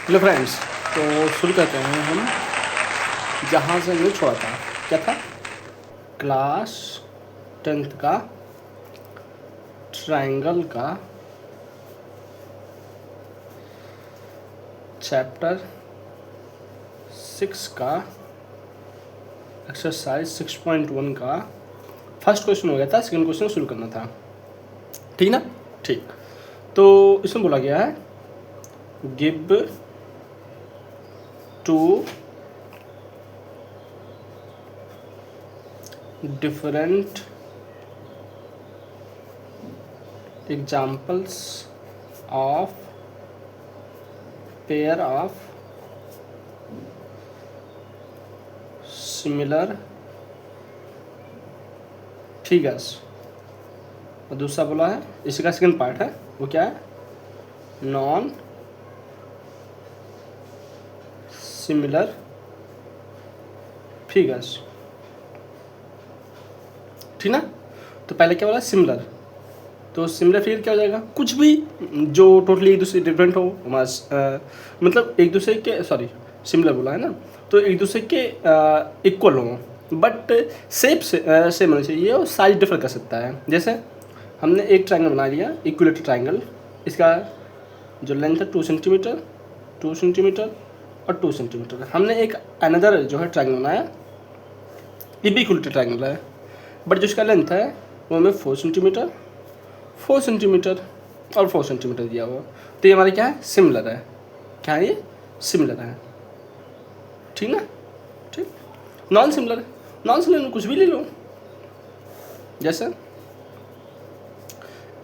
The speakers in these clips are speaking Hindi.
हेलो फ्रेंड्स, तो शुरू करते हैं हम जहाँ से हमने छोड़ा था। क्या था? क्लास 10th का ट्रायंगल का चैप्टर 6 का एक्सरसाइज 6.1 का फर्स्ट क्वेश्चन हो गया था। सेकंड क्वेश्चन शुरू करना था, ठीक ना? ठीक। तो इसमें बोला गया है give two different examples of pair of similar figures। और दूसरा बोला है, इसी का सेकंड पार्ट है, वो क्या है? नॉन सिमिलर फिगर्स, ठीक ना? तो पहले क्या बोला? सिमिलर। तो सिमिलर फिगर क्या हो जाएगा? कुछ भी जो टोटली एक दूसरे डिफरेंट हो, मतलब एक दूसरे के, सॉरी सिमिलर बोला है ना, तो एक दूसरे के इक्वल हो, बट शेप सेम होना चाहिए और साइज डिफर कर सकता है। जैसे हमने एक ट्रायंगल बना लिया, इक्विलेटरल ट्रायंगल। इसका जो लेंथ है 2 सेंटीमीटर, 2 सेंटीमीटर और 2 सेंटीमीटर। हमने एक अनदर जो है ट्रायंगल बनाया, ये भी इक्विलेटरल ट्रायंगल है, बट जो इसका लेंथ है वो हमें 4 सेंटीमीटर, 4 सेंटीमीटर और 4 सेंटीमीटर दिया हुआ। तो ये हमारे क्या है? सिमिलर है। क्या है ये? सिमिलर है, ठीक ना? ठीक। नॉन सिमिलर, नॉन सिमिलर कुछ भी ले लो। जैसे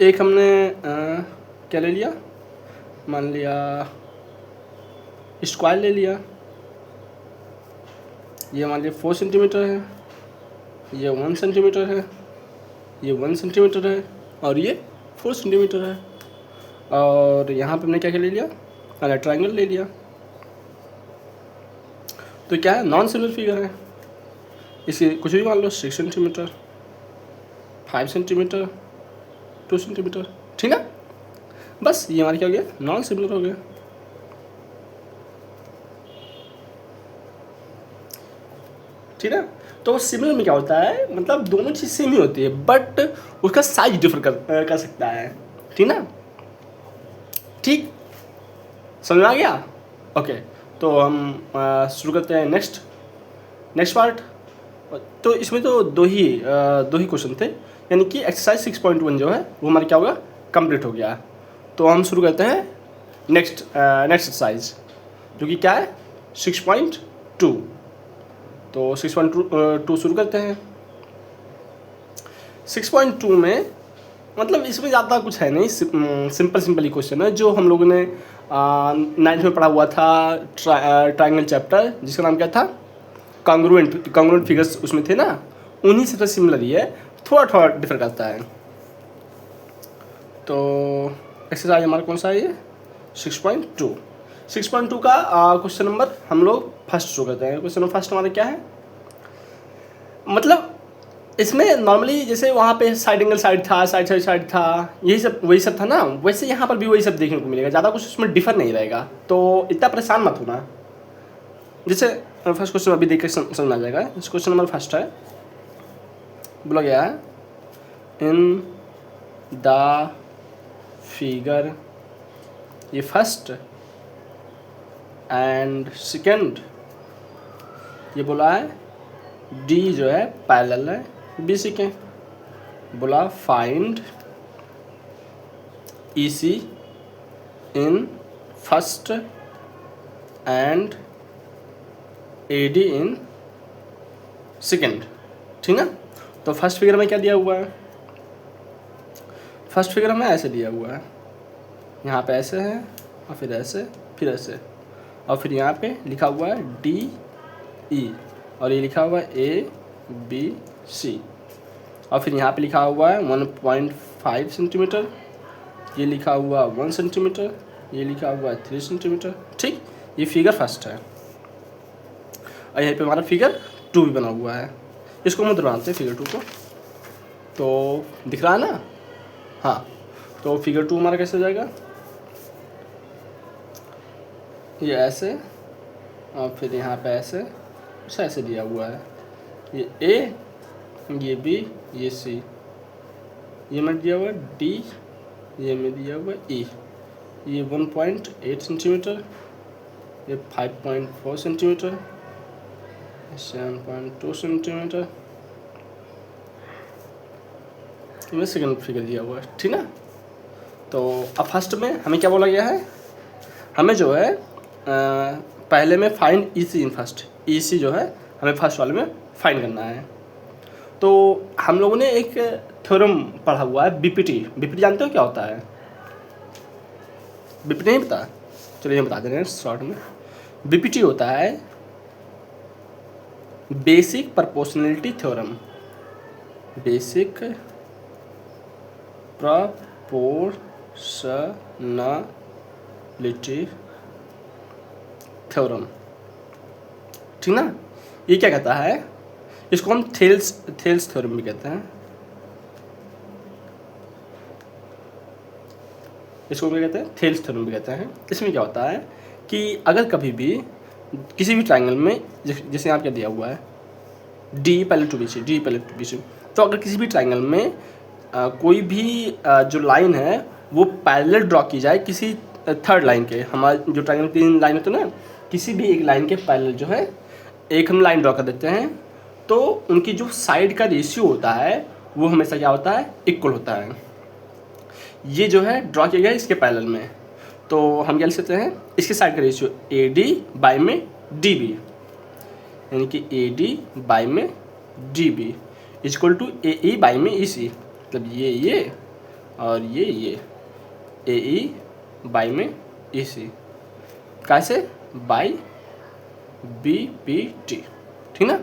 एक हमने क्या ले लिया, मान लिया स्क्वायर ले लिया। ये मान लिया 4 सेंटीमीटर है, ये 1 सेंटीमीटर है, ये 1 सेंटीमीटर है और ये 4 सेंटीमीटर है। और यहाँ पे हमने क्या क्या ले लिया? ट्रायंगल ले लिया। तो क्या है? नॉन सिमिलर फिगर है। इसे कुछ भी मान लो, 6 सेंटीमीटर, 5 सेंटीमीटर, 2 सेंटीमीटर, ठीक ना? बस ये हमारे क्या हो गया? नॉन सिमिलर हो गया, ठीक है। तो सिमिलर में क्या होता है? मतलब दोनों चीज़ सेम ही होती है, बट उसका साइज डिफर कर सकता है, ठीक ना? ठीक, समझ में आ गया? ओके, तो हम शुरू करते हैं नेक्स्ट पार्ट। तो इसमें तो दो ही क्वेश्चन थे, यानी कि एक्सरसाइज 6.1 जो है वो हमारा क्या होगा? कंप्लीट हो गया। तो हम शुरू करते हैं नेक्स्ट एक्सरसाइज, जो कि क्या है? 6.2। तो 6.2 शुरू करते हैं। 6.2 में मतलब इसमें ज़्यादा कुछ है नहीं, सिंपल ही क्वेश्चन है, जो हम लोगों ने 9th में पढ़ा हुआ था, ट्रायंगल चैप्टर, जिसका नाम क्या था? कॉन्ग्रुएंट फिगर्स उसमें थे ना, उन्हीं से सिमिलर ही है, थोड़ा डिफर करता है। तो एक्सरसाइज हमारा कौन सा है? ये 6.2। 6.2 का क्वेश्चन नंबर हम लोग फर्स्ट शुरू करते हैं। क्वेश्चन नंबर फर्स्ट हमारा क्या है? मतलब इसमें नॉर्मली जैसे वहाँ पे साइड एंगल साइड था, साइड था, वही सब था ना, वैसे यहाँ पर भी वही सब देखने को मिलेगा। ज़्यादा कुछ उसमें डिफर नहीं रहेगा, तो इतना परेशान मत होना। जैसे फर्स्ट क्वेश्चन अभी देख के समझ में आ जाएगा। इस क्वेश्चन नंबर फर्स्ट है, बोला गया है इन द फिगर, ये फर्स्ट एंड सेकेंड, ये बोला है डी जो है पैरेलल है बी सी के। बोला find E C in first and A D in second, ठीक ना? तो फर्स्ट फिगर में क्या दिया हुआ है? फर्स्ट फिगर में ऐसे दिया हुआ है, यहाँ पे ऐसे है और फिर ऐसे, फिर ऐसे, और फिर यहाँ पे लिखा हुआ है डी ई, और ये लिखा हुआ है ए बी सी, और फिर यहाँ पे लिखा हुआ है 1.5 सेंटीमीटर, ये लिखा हुआ 1 सेंटीमीटर, ये लिखा हुआ 3 सेंटीमीटर, ठीक। ये फिगर फर्स्ट है, और यहाँ पे हमारा फिगर 2 भी बना हुआ है। इसको हम बनाते हैं फिगर 2 को, तो दिख रहा है ना? हाँ, तो फिगर 2 हमारा कैसे हो जाएगा? ये ऐसे और फिर यहाँ पे ऐसे कुछ ऐसे दिया हुआ है, ये ए, ये बी, ये सी, ये में दिया हुआ है डी, ये में दिया हुआ है ई, ये 1.8 सेंटीमीटर, ये 5.4 सेंटीमीटर, 7.2 सेंटीमीटर, ये सेकंड फिगर दिया हुआ है, ठीक ना। तो अब फर्स्ट में हमें क्या बोला गया है, हमें जो है पहले में find E C in first, ई सी जो है हमें फर्स्ट वाले में फाइंड करना है। तो हम लोगों ने एक थ्योरम पढ़ा हुआ है बीपीटी, बीपीटी जानते हो क्या होता है? बीपीटी नहीं पता? चलिए बता दे रहे हैं शॉर्ट में। बीपीटी होता है basic proportionality theorem, basic proportionality theorem, ठीक ना। ये क्या कहता है, इसको हम थेल्स थ्योरम भी कहते हैं, इसको क्या कहते हैं, थेल्स थ्योरम भी कहते हैं। इसमें क्या होता है कि अगर कभी भी किसी भी ट्रायंगल में, जैसे यहाँ क्या दिया हुआ है D parallel to BC, D parallel to BC, तो अगर किसी भी ट्रायंगल में कोई भी जो लाइन है वो पैरेलल ड्रॉ की जाए किसी थर्ड लाइन के, हमारे जो ट्रायंगल 3 लाइन होते हैं ना, किसी भी एक लाइन के पैरेलल जो है एक हम लाइन ड्रॉ कर देते हैं, तो उनकी जो साइड का रेशियो होता है वो हमेशा क्या होता है, इक्वल होता है। ये जो है ड्रॉ किया गया इसके पैरेलल में, तो हम क्या लिख सकते हैं, इसके साइड का रेशियो ए डी बाई में डी बी, यानी कि ए डी बाई में D B equal to A E by में ई सी, मतलब ये और ये ए ई बाई में ई सी, कैसे, बाई बी पी टी, ठीक ना।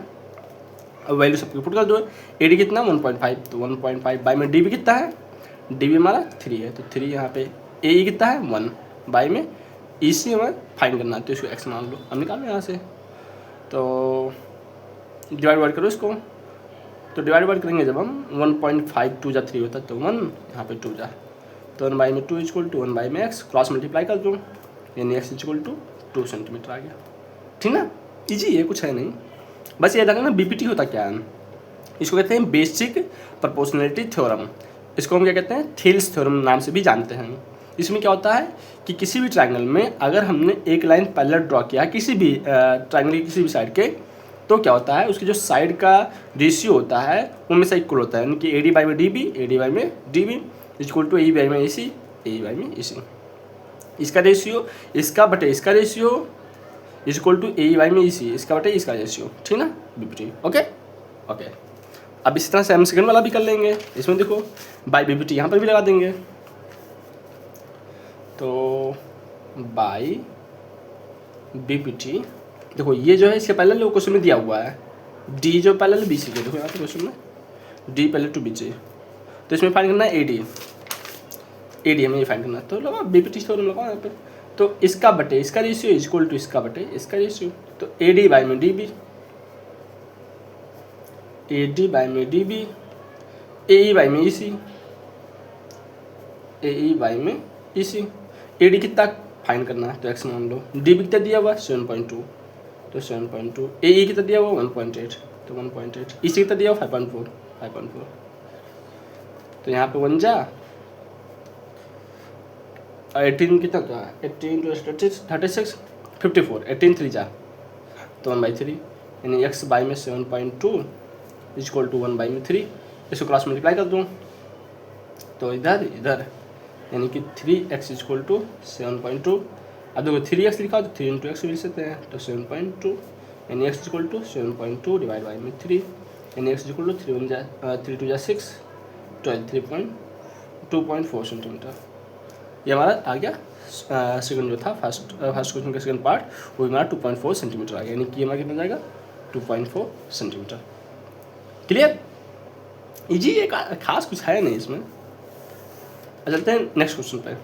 अब वैल्यू सबकी पुट कर दो, ए डी कितना 1.5, तो 1.5 बाई में डी बी कितना है, डी बी हमारा 3 है, तो 3 यहाँ पे, ए ई कितना है 1, बाई में ई सी हमें फाइंड करना है, तो इसको एक्स मान लो, हम निकालो यहाँ से, तो डिवाइड करो इसको, तो डिवाइड करेंगे जब हम 1.5 2 जा 3 होता है, तो 1 यहाँ पे 2 जा, तो 1 बाई में 2 इक्वल टू 1 बाई में एक्स, क्रॉस मल्टीप्लाई कर दूँ, यानी एक्स इक्वल टू 2 सेंटीमीटर आ गया, ठीक ना। इजी है, कुछ है नहीं, बस ये देखना बीपीटी होता क्या है। इसको कहते हैं बेसिक प्रोपोर्शनलिटी थ्योरम, इसको हम क्या कहते हैं, थेल्स थ्योरम नाम से भी जानते हैं। इसमें क्या होता है कि किसी भी ट्रायंगल में अगर हमने एक लाइन पैरेलल ड्रॉ किया किसी भी ट्रायंगल की किसी भी साइड के, तो क्या होता है उसकी जो साइड का रेशियो होता है वो हमेशा इक्वल होता है, यानी कि ए डी बाई में D B, A D by में D B equal to A by में ए सी, ए बाई में ए सी, इसका रेशियो इसका बटे इसका ratio equal to A by में ई सी, इसका बटे इसका रेशियो, ठीक ना, बीपीटी। ओके ओके, अब इसी तरह से हम सेकंड वाला भी कर लेंगे। इसमें देखो बाई बीपीटी यहाँ पर भी लगा देंगे, तो बाई बीपीटी, देखो ये जो है इसके पहले लोग क्वेश्चन में दिया हुआ है डी जो पहले बी सी के, देखो यहाँ पे क्वेश्चन में डी पहले टू बी सी, तो इसमें फाइंड करना है ए डी हमें ये फाइंड करना है, तो लगा बीपीटी थ्योरम लगा यहाँ पे, तो इसका बटे इसका रेशियो इक्वल टू इसका बटे इसका रेशियो, तो ए डी बाई में D B, A D by में D B, A E by में E C, A E by में ई सी, ए डी कितना फाइंड करना है, तो एक्स मान लो, डी बी कितना दिया हुआ 7.2, तो 7.2, ए ई कितना दिया हुआ 1.8, तो 1.8, ई सी कितना दिया हुआ 5.4, तो यहाँ पे 1 जा 18 कितना था, 18 + 36 54, 18 3 जा, तो 1/3, यानी एक्स बाई में 7.2 इक्वल टू 1 बाई में 3, इसको क्रॉस मल्टीप्लाई कर दूँ, तो इधर यानी कि 3x इक्वल टू 7.2, अब देखो 3x लिखा तो 3 × x भी लिख सकते हैं, तो 7.2 यानी x equal to 7.2 divide by में 3, यानी x इक्वल टू 3 2 6 12 2.4 सेंटीमीटर। ये हमारा आ गया सेकंड जो था फर्स्ट क्वेश्चन का सेकंड पार्ट, वो हमारा 2.4 सेंटीमीटर आ गया, यानी कि हमारा कितना जाएगा 2.4 सेंटीमीटर। क्लियर, इजी है, खास कुछ है नहीं इसमें। चलते हैं नेक्स्ट क्वेश्चन पे,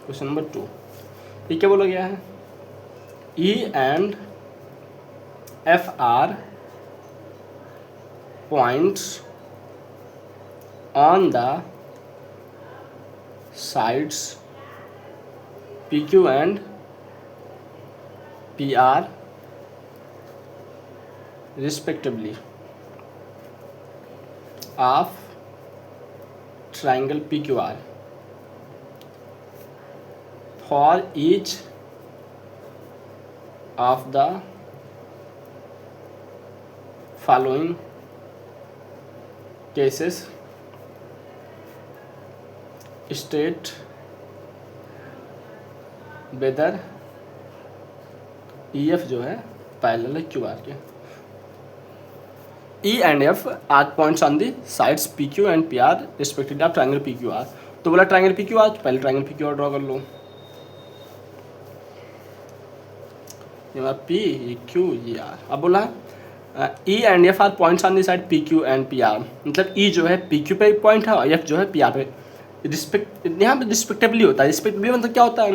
क्वेश्चन नंबर 2। ये क्या बोला गया है, E and F R points on the sides PQ and PR respectively of triangle PQR for each of the following cases state whether EF जो है पैरेलल है QR के। E and F are points on the sides PQ and PR respectively of triangle PQR। तो बोला ट्रायंगल PQR, तो पहले ट्रायंगल PQR ड्रॉ कर लो। ये हमारा P, ये Q, ये R। अब बोला E and F are points on the side PQ and PR, मतलब E जो है PQ पे पॉइंट है और F जो है PR पे। यहाँ पे रिस्पेक्टिवली होता है। रिस्पेक्टिवली मतलब क्या होता है,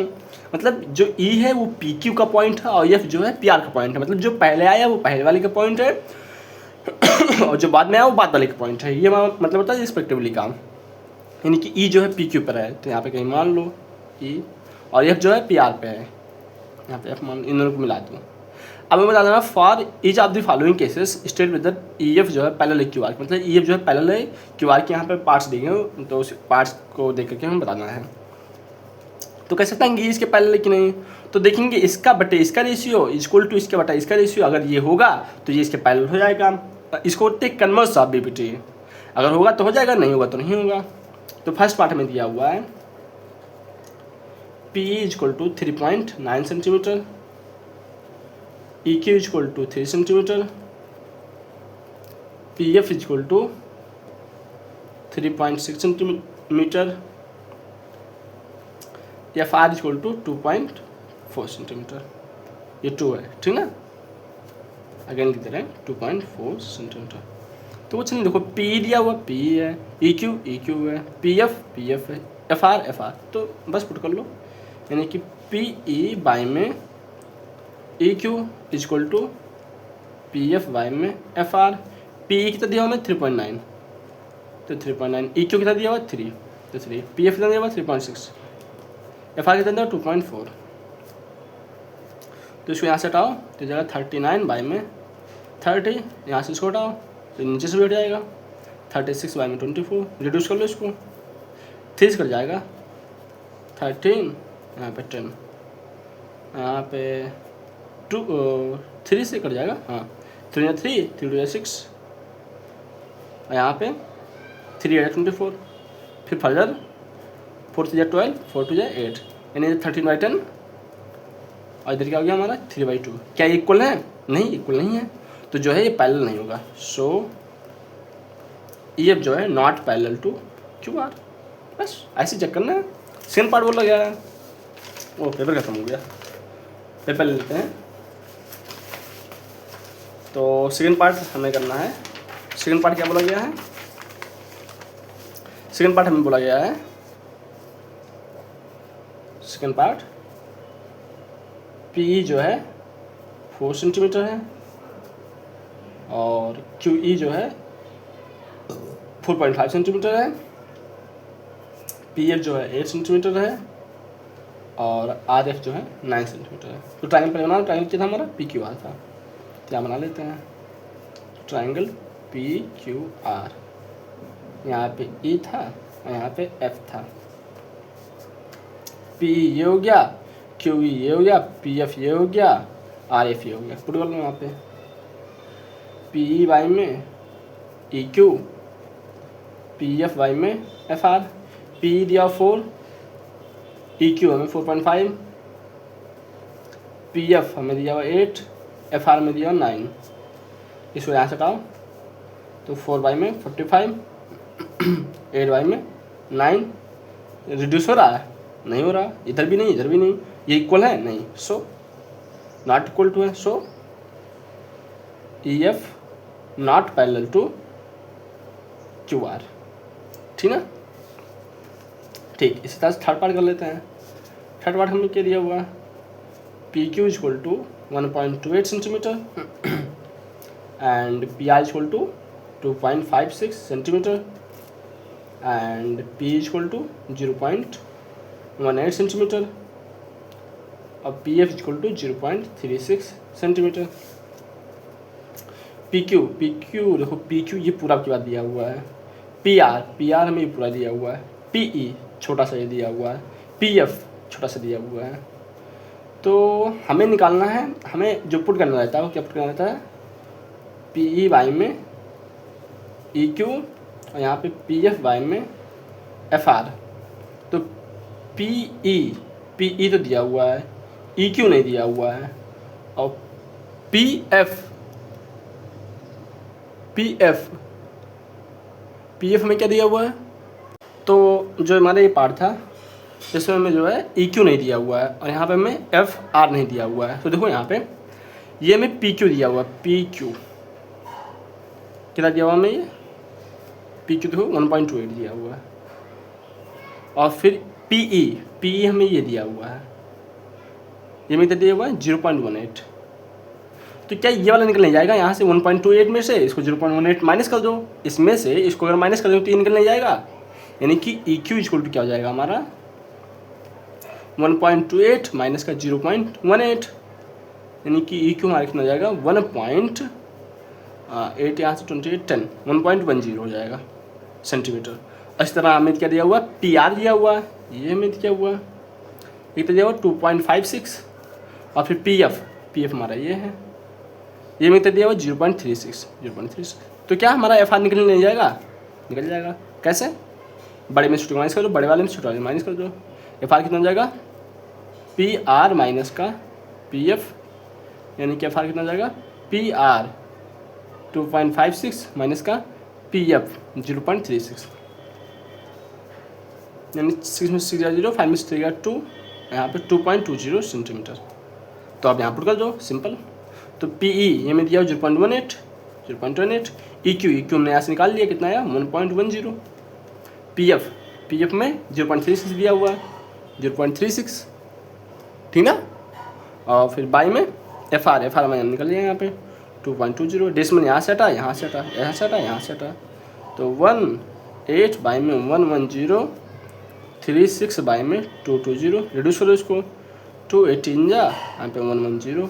मतलब जो E है वो PQ का पॉइंट है और F जो है PR का पॉइंट है। मतलब जो पहले आया वो पहले वाले का पॉइंट है और जो बाद में आया वो बाद वाले का पॉइंट है। ये मतलब होता है रिस्पेक्टिवली का, यानी कि E जो है PQ पर है तो यहाँ पे कहीं मान लो E, और F जो है PR पे है, यहाँ पे F मान, इन दोनों को मिला दूँ। अब मैं बता देना for each of the following cases state with EF जो है पैरेलल है QR, मतलब EF जो है पैरेलल है QR के। यहाँ पे पार्ट्स दिए हैं तो उस पार्ट्स को देख करके हमें बताना है। तो कैसे बताएंगे इसके पैरेलल है कि नहीं, तो देखेंगे इसका बटे इसका रेशियो इक्वल टू इसके बटा इसका रेशियो। अगर ये होगा तो ये इसके पैरेलल हो जाएगा। इसको टेक कन्वर्स ऑफ BBT, अगर होगा तो हो जाएगा, नहीं होगा तो नहीं होगा। तो फर्स्ट पार्ट में दिया हुआ है P equal to 3.9 centimetre, EQ equal to 3 centimetre, PF equal to 3.6 centimetre, FR equal to 2.4 centimetre. ये 2 है, ठीक ना। अगेन लिख दे रहे हैं 2.4 सेंटीमीटर। तो कुछ नहीं, देखो P दिया हुआ P है, EQ है, PF है, FR। तो बस पुट कर लो, यानी कि PE बाई में EQ equal to PF by में FR। PE कितना दिया हुआ मैं 3.9, तो 3.9, EQ कितना दिया हुआ 3, तो 3, PF कितना दिया हुआ 3.6, FR कितना दिया हुआ 2.4। तो इसको यहाँ से हटाओ तो जाएगा 39 बाई में 30, यहाँ से इसको हटाओ तो नीचे से बैठ जाएगा 36 बाई में 24, रिड्यूस कर लो इसको, 3 से कट जाएगा 13, यहाँ पे 10, यहाँ पे 3 से कट जाएगा, हाँ 3 3, 3 6, यहाँ पे 3 24, फिर फर्दर 4 से 12, 4 2 8, यानी 13/10, और इधर क्या हो गया हमारा 3/2। क्या इक्वल है? नहीं, इक्वल नहीं है, तो जो है ये पैरेलल नहीं होगा। सो EF जो है नॉट पैरेलल टू QR। बस ऐसे चेक करना है। सेकंड पार्ट बोला गया है, वो पेपर खत्म हो गया, पेपर ले लेते हैं। तो सेकंड पार्ट हमें करना है। सेकंड पार्ट क्या बोला गया है? सेकंड पार्ट हमें बोला गया है, सेकंड पार्ट PE जो है 4 सेंटीमीटर है और QE जो है 4.5 सेंटीमीटर है, PF जो है 8 सेंटीमीटर है और RF जो है 9 सेंटीमीटर है। तो ट्रायंगल पर बनाना, ट्रायंगल क्या था हमारा PQR था, क्या बना लेते हैं ट्रायंगल PQR। यहाँ पे E था और यहाँ पे F था, PE ये हो गया, QE ये हो गया, PF ये हो गया, RF ये हो गया। पुट कर लो यहाँ पे PE बाई में EQ, PF बाई में FR। PE दिया 4, EQ हमें 4.5, PF हमें दिया हुआ 8, FR में दिया 9। इसको यहाँ से हटाओ तो 4 बाई में 45, 8 बाई में 9, रिड्यूस हो रहा है? नहीं हो रहा, इधर भी नहीं इधर भी नहीं, ये इक्वल है नहीं, सो नॉट इक्वल टू है। So EF not parallel to QR, ठीक ना। ठीक, इसी तरह से थर्ड पार्ट कर लेते हैं। थर्ड पार्ट हमने क्या दिया हुआ, PQ equal to 1.28 centimetre and PR equal to 2.56 centimetre and P equal to 0.18 centimetre और P F equal to 0.36 centimetre. P Q देखो, पी क्यू ये पूरा आपके बाद दिया हुआ है। पी आर हमें ये पूरा दिया हुआ है। पी ई छोटा सा ये दिया हुआ है। पी एफ छोटा सा दिया हुआ है। तो हमें निकालना है, हमें जो पुट करना रहता है वो क्या पुट करना रहता है, पी ई बाई में ई क्यू और यहाँ पे पी एफ बाई में एफ आर। तो पी ई तो दिया हुआ है, ई क्यू नहीं दिया हुआ है, और पी एफ में क्या दिया हुआ है। तो जो हमारा ये पार्ट था इसमें हमें जो है ई क्यू नहीं दिया हुआ है और यहाँ पे हमें एफ आर नहीं दिया हुआ है। तो देखो यहाँ पे ये हमें पी क्यू दिया हुआ है। पी क्यू कितना दिया हुआ हमें, ये पी क्यू देखो 1.28 दिया हुआ है। और फिर पी ई हमें ये दिया हुआ है, ये में दिया हुआ है 0.18। तो क्या ये वाला निकलने जाएगा यहाँ से 1.28 में से इसको 0.18 माइनस कर दो, इसमें से इसको अगर माइनस कर दो तो ये निकलने जाएगा, यानी कि ई क्यू इक्वल टू क्या हो जाएगा हमारा 1.28 माइनस का 0.18, यानी कि ई क्यू हमारा कितना हो जाएगा 1.8 यहाँ से 28 10 1.10 हो जाएगा सेंटीमीटर। इस तरह हमें क्या दिया हुआ, पी आर दिया हुआ है, ये हमें दिया हुआ है, एक तो दिया हुआ 2.56 और फिर पी एफ हमारा ये है, ये में दिया हुआ 0.36। तो क्या हमारा एफ आर निकल नहीं जाएगा, निकल जाएगा। कैसे, बड़े में छोटे माइनस कर दो, बड़े वाले में छोटे वाले माइनस कर दो, एफ आर कितना हो जाएगा पी आर माइनस का पी एफ, यानी कि एफ आर कितना हो जाएगा पी आर 2.56 माइनस का पी एफ 0.36, यानी 6 में 6 0 5 में 3 2, यहाँ पे 2.20 सेंटीमीटर। तो आप यहाँ पर कर दो सिंपल। तो पी ई ये में दिया 0.18, ई क्यू हमने यहाँ से निकाल लिया, कितना आया 1.10। पी एफ में 0.36 दिया हुआ है 0.36, ठीक ना। और फिर बाई में एफ आर में निकल लिया यहाँ पे 2.20, डेसिमल यहाँ से हटा, यहाँ से हटा, यहाँ से हटा, यहाँ से हटा, तो 18 बाई में 110, 36 बाई में 220, रिड्यूस करो इसको 218 जा यहाँ पे 110,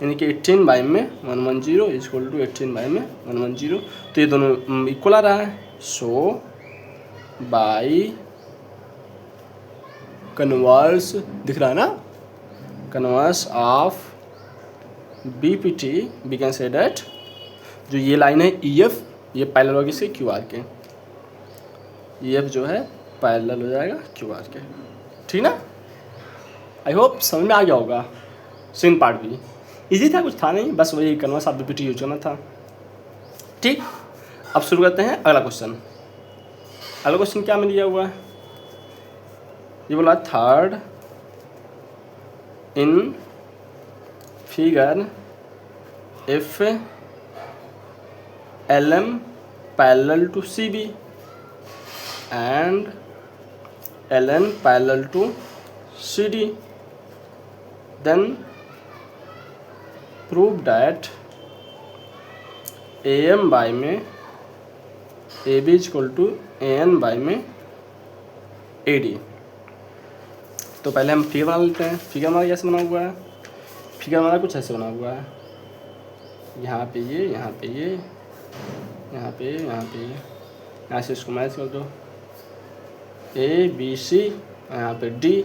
यानी कि 18 बाई में 110 इक्वल टू 18 बाई में 110। तो ये दोनों इक्वल आ रहा है। सो बाई कन्वर्स दिख रहा है ना, converse of BPT we can say that जो ये लाइन है EF ये पैरेलल होगी से QR के, EF जो है पैरेलल हो जाएगा QR के, ठीक ना। आई होप समझ में आ गया होगा। सेकंड पार्ट भी इजी था, कुछ था नहीं, बस वही कन्वर्स ऑफ BPT यूज करना था। ठीक, अब शुरू करते हैं अगला क्वेश्चन। अगला क्वेश्चन क्या में दिया हुआ है, ये बोला third in figure if LM parallel to CB and LN parallel to CD, then prove that AM by में AB equal to AN by में AD। तो पहले हम फिगर बना लेते हैं। फिगर हमारा कैसे बना हुआ है, फिगर हमारा कुछ ऐसे बना हुआ है, यहाँ पे ये, यहाँ पे ये, यहाँ पे ये, यहाँ पे ये, यहाँ से इसको मैच कर दो ABC, यहाँ पे D,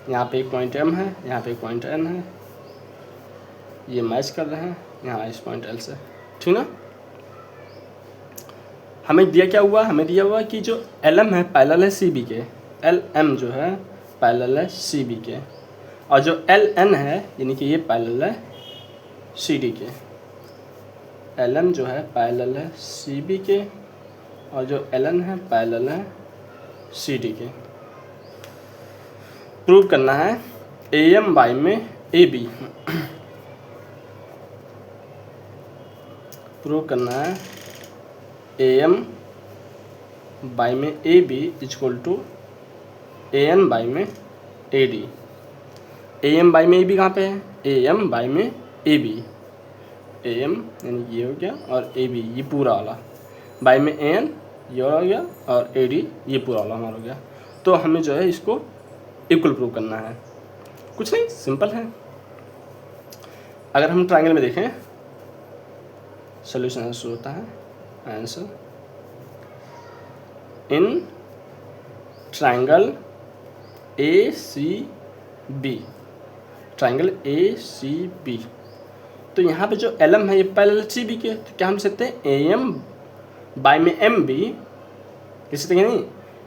यहाँ पे एक पॉइंट M है, यहाँ पे एक पॉइंट N है, ये मैच कर रहे हैं यहाँ इस पॉइंट L से, ठीक ना। हमें दिया क्या हुआ, हमें दिया हुआ कि जो LM है पैरेलल है CB के, LM जो है पैरेलल है CB के, और जो LN है यानी कि ये पैरेलल है CD के। LM जो है पैरेलल है CB के और जो LN है पैरेलल है CD के। प्रूव करना है AM बाई में AB, प्रूव करना है AM बाई में AB equal to AN by में AD। AM बाई में AB कहाँ पे है, AM बाई में AB, AM यानी ये हो गया और AB ये पूरा वाला, बाई में AN ये हो गया और AD ये पूरा वाला हमारा हो गया। तो हमें जो है इसको इक्वल प्रूव करना है, कुछ नहीं, सिंपल है। अगर हम ट्रायंगल में देखें, सोल्यूशन आंसर होता है answer in triangle A C B, triangle A C B. तो यहाँ पे जो एल एम है ये पैरेलल सी बी के, तो क्या हम सकते हैं ए एम बाई में एम बी, किसी तरह नहीं,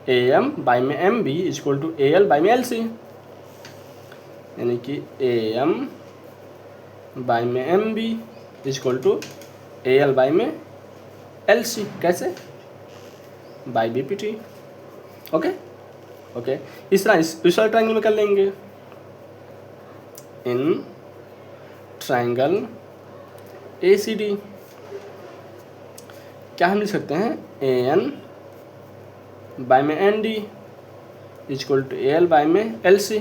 ए एम बाई में M B is equal to A L by में एल सी, यानी कि ए एम बाई में M B is equal to A L by में एल सी। कैसे? By B P T. Okay okay, इस तरह इस वाले ट्रायंगल में कर लेंगे। इन ट्रायंगल ए सी डी क्या हम लिख सकते हैं, ए एन बाई में N D is equal to A L by में L C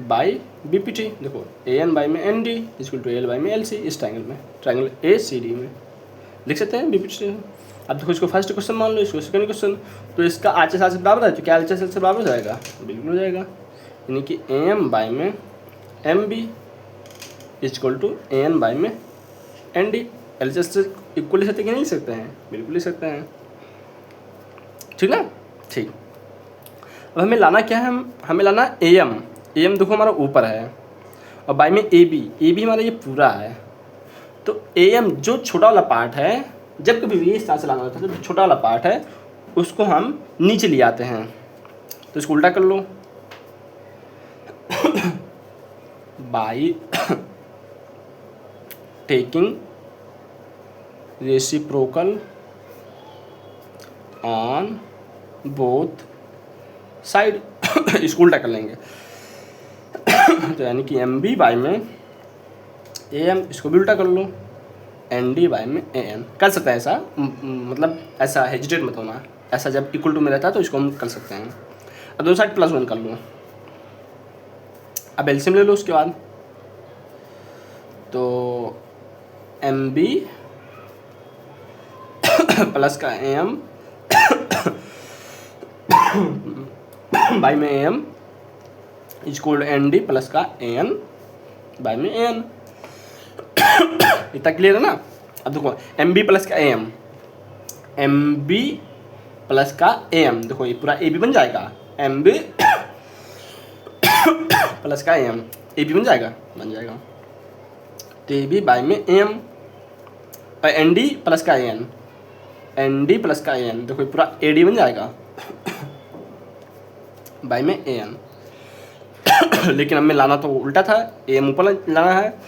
by B P T. देखो ए एन बाई में N D is equal to A L by में एल सी, इस ट्रायंगल में, ट्रायंगल ए सी डी में लिख सकते हैं बी पी टी। अब देखो इसको फर्स्ट क्वेश्चन मान लो, इसको सेकंड क्वेश्चन, तो इसका आर एच एस बराबर है, तो क्या आर एच एस से बराबर हो जाएगा, बिल्कुल हो जाएगा, यानी कि ए एम बाई में M B is equal to A N by में N D. L H S से इक्वल लिख सकते कि नहीं लिख सकते हैं, बिल्कुल लिख सकते हैं, ठीक ना। ठीक, अब हमें लाना क्या है, हमें लाना ए एम। ए एम देखो हमारा ऊपर है, और बाई में ए बी हमारा ये पूरा है। तो ए एम जो छोटा वाला पार्ट है, जब कभी भी इस तरह से लाना होता है, तो जो छोटा वाला पार्ट है उसको हम नीचे ले आते हैं। तो इसको उल्टा कर लो, by taking reciprocal on both side, इसको उल्टा कर लेंगे। तो यानी कि एम बी बाई में ए एम, इसको भी उल्टा कर लो, एन डी बाई में ए एन। कर सकते हैं ऐसा, मतलब ऐसा हेजिटेट मत होना, ऐसा जब इक्वल टू में रहता है तो इसको हम कर सकते हैं। अब दोनों साइड +1 कर लो, अब एलसीएम ले लो उसके बाद। तो एम बी प्लस का ए एम बाई में A M is equal N D plus का ए एन बाई में ए एन। इतना क्लियर है ना। अब देखो एम बी प्लस का एम बी प्लस का ए एम, देखो ये पूरा ए बी बन जाएगा, एम बी प्लस का एम, ए बी बन जाएगा तो ए बी बाई में एम, और एन डी प्लस का एन डी प्लस का एन, देखो ये पूरा ए डी बन जाएगा बाई में ए एन। लेकिन हमें लाना तो उल्टा था, ए एम ऊपर लाना है।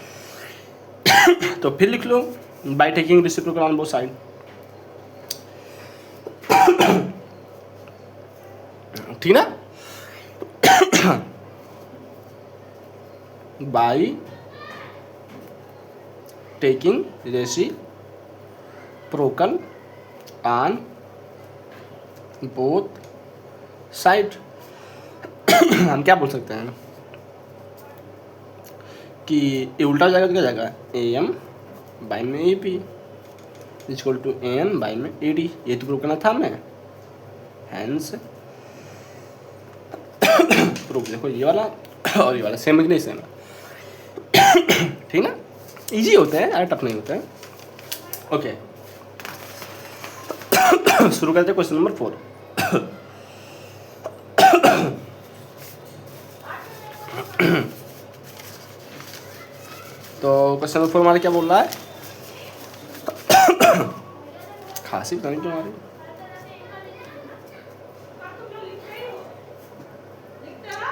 तो फिर लिख लो by taking reciprocal on both side. ठीक ना। By taking reciprocal on both side. हम क्या बोल सकते हैं कि ये उल्टा हो जाएगा तो क्या जाएगा, ए एम बाई में A P equal to A N by में ए डी। ये तो प्रूव करना था हमें, हैंस प्रूफ। देखो ये वाला और ये वाला सेम है कि नहीं सेम है, ठीक ना। इजी होते हैं, अरे टफ नहीं होते हैं। ओके, शुरू करते हैं क्वेश्चन नंबर 4। तो क्वेश्चन नंबर 4 हमारा क्या बोल रहा है, खांसी पता नहीं क्यों आ रही।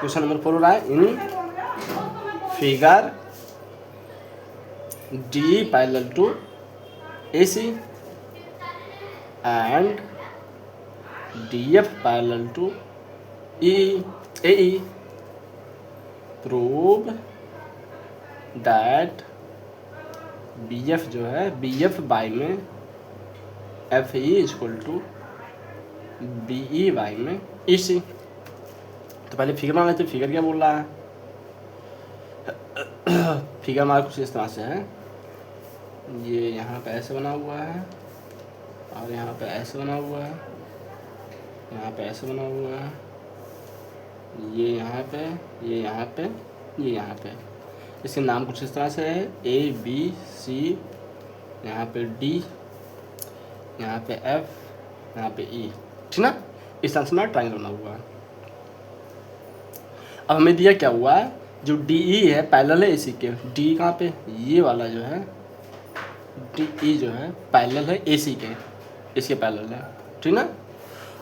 क्वेश्चन नंबर 4 हो रहा है, in figure D parallel to A C and D F parallel to A E, prove that B F जो है, बी एफ बाई में F E equal to B E by में ई सी। तो पहले फिगर बना लेते, फिगर क्या बोल रहा है। फिगर हमारा कुछ इस तरह से है, ये यहाँ पे ऐसे बना हुआ है और यहाँ पे ऐसे बना हुआ है, यहाँ पे ऐसे बना हुआ है ये यहाँ पे, ये यहाँ पे, ये यहाँ पे। इसके नाम कुछ इस तरह से है, ए बी सी, यहाँ पे डी, यहाँ पे एफ, यहाँ पे ई, ठीक ना। इस तरह से हमारा ट्राइंगल बना हुआ है। अब हमें दिया क्या हुआ है, जो डी ई है पैरेलल है इसी के, डी कहाँ पे, ये वाला जो है डी ई जो है पैरेलल है ए सी के, इसके पैरेलल है, ठीक ना।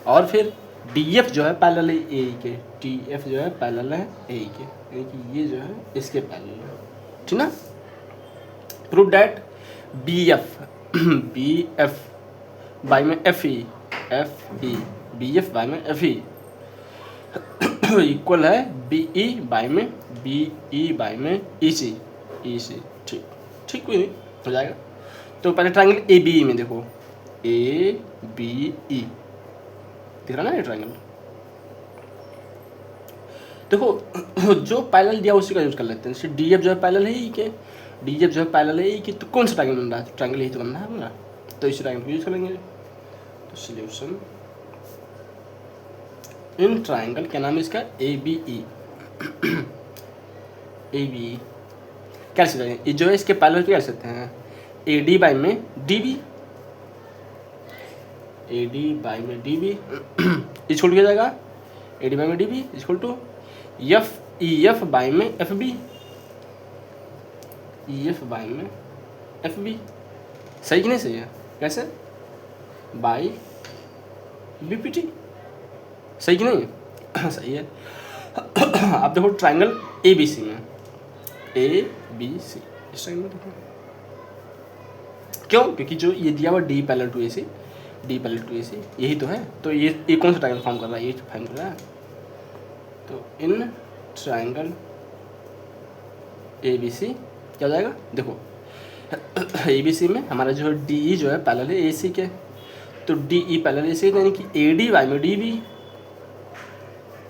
और फिर डी एफ जो है पैरेलल है ए के, डी एफ जो है पैरेलल है ए के, यानी कि ये जो है इसके पैरेलल है, ठीक ना। Prove that B F by में F E B F by में एफ ई इक्वल है बी ई बाई में ई सी, ठीक, ठीक, कोई नहीं, हो जाएगा। तो पहले ट्राइंगल ए बी ई में देखो, ए बी ई दिख रहा ना ये ट्राइंगल। देखो जो पैरेलल दिया उसी का यूज कर लेते हैं। जैसे डी एफ जो है पैरेलल है ई के, डी एफ जो है पैरेलल है ई के, तो कौन सा ट्राइंगल बन रहा है, ट्राइंगल यही तो बन रहा है हमारा, तो इसी ट्राइंगल को यूज करेंगे। तो सॉल्यूशन इन ट्राइंगल, क्या नाम है इसका, A B E, A B E क्या लिख सकते हैं, ये जो है इसके पैरेलल क्या लिख सकते हैं, ए डी बाई में D B, A D by में डी बी इक्वल क्या जाएगा, ए डी बाई में D B equal to F E F by में F B, E F by में एफ बी, सही कि नहीं सही है, कैसे, बाई बी पी टी, सही कि नहीं सही है। अब देखो ट्राइंगल ए बी सी में, ए बी सी, इस ट्राइंगल में देखो क्यों, क्योंकि जो ये दिया हुआ D parallel to A C, D parallel to A C यही तो है, तो ये कौन सा ट्राइंगल फॉर्म कर रहा है, ये फॉर्म कर रहा है। तो इन ट्राइंगल ए बी सी क्या हो जाएगा, देखो ए बी सी में हमारा जो है डी ई जो है पैरेलल है ए सी के, तो डी ई पैरेलल ए सी यानी कि ए डी बाई में D B,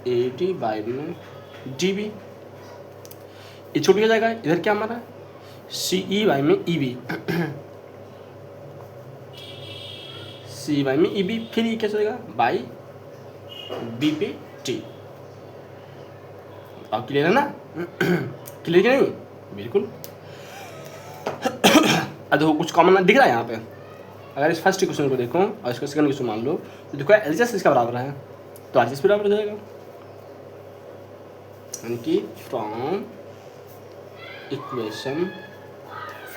A D by में डी बी, ये छूट क्या जाएगा, इधर क्या हमारा सी ई बाई में ई बी, सी बाई में ई बी, फिर ये क्या चलेगा बाई बी पे टी। अब क्लियर है ना, क्लियर कि नहीं, बिल्कुल। अब देखो कुछ कॉमन दिख रहा है यहाँ पे, अगर इस फर्स्ट क्वेश्चन को देखो और इसको सेकंड क्वेश्चन मान लो, तो देखो एलसीएस इसका बराबर है, तो आरसीएस भी बराबर हो जाएगा, यानी कि from equation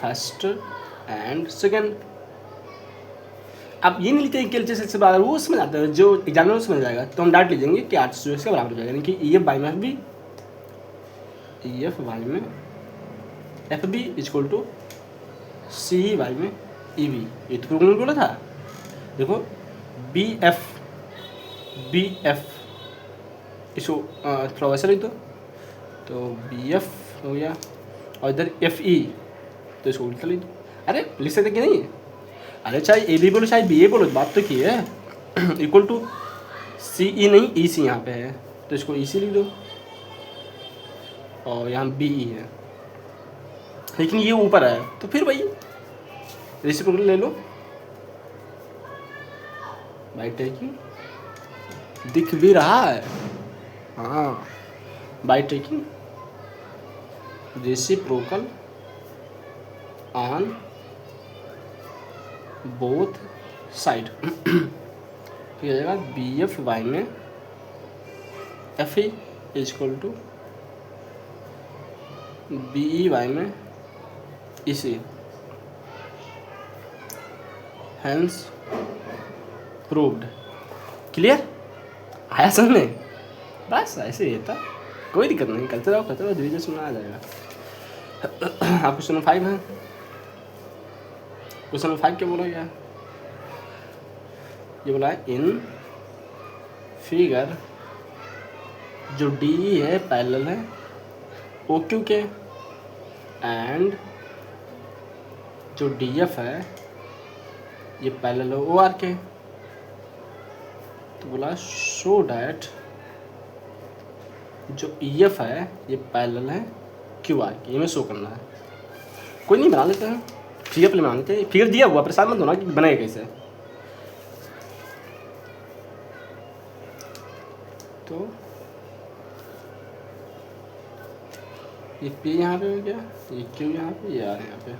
first and second. आप ये नहीं लिखते कि एलसीएस इससे बराबर, वो समझ आता है, जो एग्जामिनर समझ जाएगा, तो हम डायरेक्ट लिखेंगे कि आरसीएस जो इसका बराबर हो जाएगा, यानी कि ई एफ बाई में F B, E F by में F B equal to C by में ई बी। ये तो प्रोग्राम बोला था, देखो बी एफ इसको थोड़ा वैसा लिख दो, तो बी एफ हो गया, और इधर एफ ई तो इसको उल्टा लिख दो। अरे लिख सकते कि नहीं, अरे चाहे ए बी बोलो चाहे बी ए बोलो, बात तो की है। इक्वल टू सी ई नहीं ई सी यहाँ पे है, तो इसको ई सी लिख दो, और यहाँ बी ई है, लेकिन ये ऊपर है, तो फिर भाई रेसिप्रोकल ले लो, बाई टेकिंग दिख भी रहा है, हाँ by taking reciprocal on both side, तो ये जाएगा बी एफ वाई में F E equal to B E by में इसी, हैंस प्रूव्ड। क्लियर, आया समझ में, बस ऐसे ही था, कोई दिक्कत नहीं, करते रहो धीरे धीरे आ जाएगा। आप क्वेश्चन नंबर 5 है, क्वेश्चन नंबर 5 क्या बोला यार, ये बोला है इन फिगर जो डी है पैरेलल है ओ क्यू के, एंड जो डी एफ है ये पैरेलल है ओ आर के, तो बोला शो डैट जो ई एफ है ये पैरेलल है क्यू आर के, ये में शो करना है। कोई नहीं, बना लेते हैं, फिगर पे बना लेते हैं, फिगर दिया हुआ, परेशान मत होना कि बनेगा कैसे। तो ये P यहाँ पे हो गया, ये Q यहाँ पे, ये R यहाँ पे।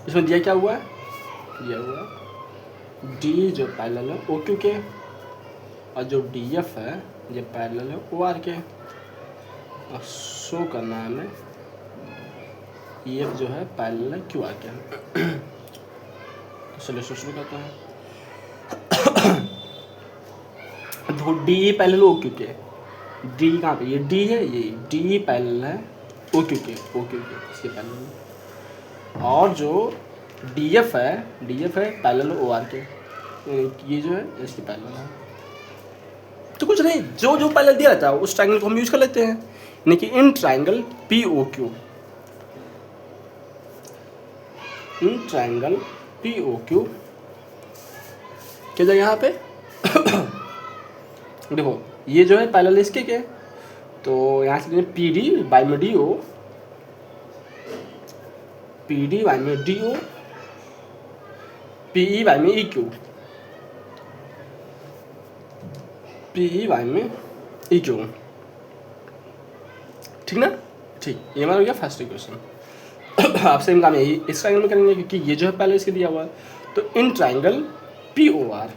इसमें दिया क्या हुआ है, दिया हुआ डी जो पैरेलल है ओ क्यू के, और जो डी एफ है ये पैरेलल है ओ आर के, और शो करना है हमें ई एफ जो है पैरेलल है क्यू आर के। तो चलिए शुरू करते हैं। देखो डी पैरेलल ओ क्यू के, डी कहाँ पे, ये डी है, ये डी पैरेलल है ओ क्यू के, इसके पैरेलल। और जो डी एफ है पैरेलल ओ आर के, ये जो है इसकी पैरेलल है। तो कुछ नहीं, जो जो पैरेलल दिया रहता है उस ट्रायंगल को हम यूज कर लेते हैं, यानी कि in triangle P O Q, in triangle P O Q क्या जाएगा यहाँ पे। देखो ये जो है पैरेलल इसके के, तो यहाँ से पी डी बाई में D O, P D by में D O, P E by में E Q, P E by में ई क्यू, ठीक ना। ठीक, ये हमारा हो गया फर्स्ट इक्वेशन। आप सेम काम यही इस ट्रायंगल में करेंगे, क्योंकि ये जो है पहले इसके दिया हुआ है। तो in triangle P O R,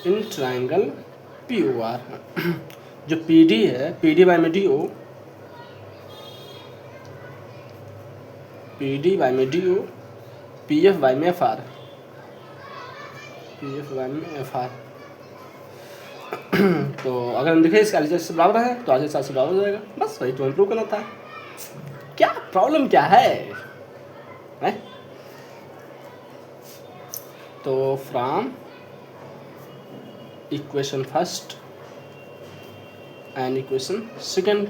in triangle P O R, जो पी डी है पी डी बाई में D O, P D by में D O, P F by में F R, P F by में एफ आर। तो अगर हम देखें इसका एलजीएस से बराबर है तो एलजीएस से बराबर हो जाएगा, बस वही तो इम्प्रूव करना था। क्या प्रॉब्लम क्या है? तो from equation first and equation second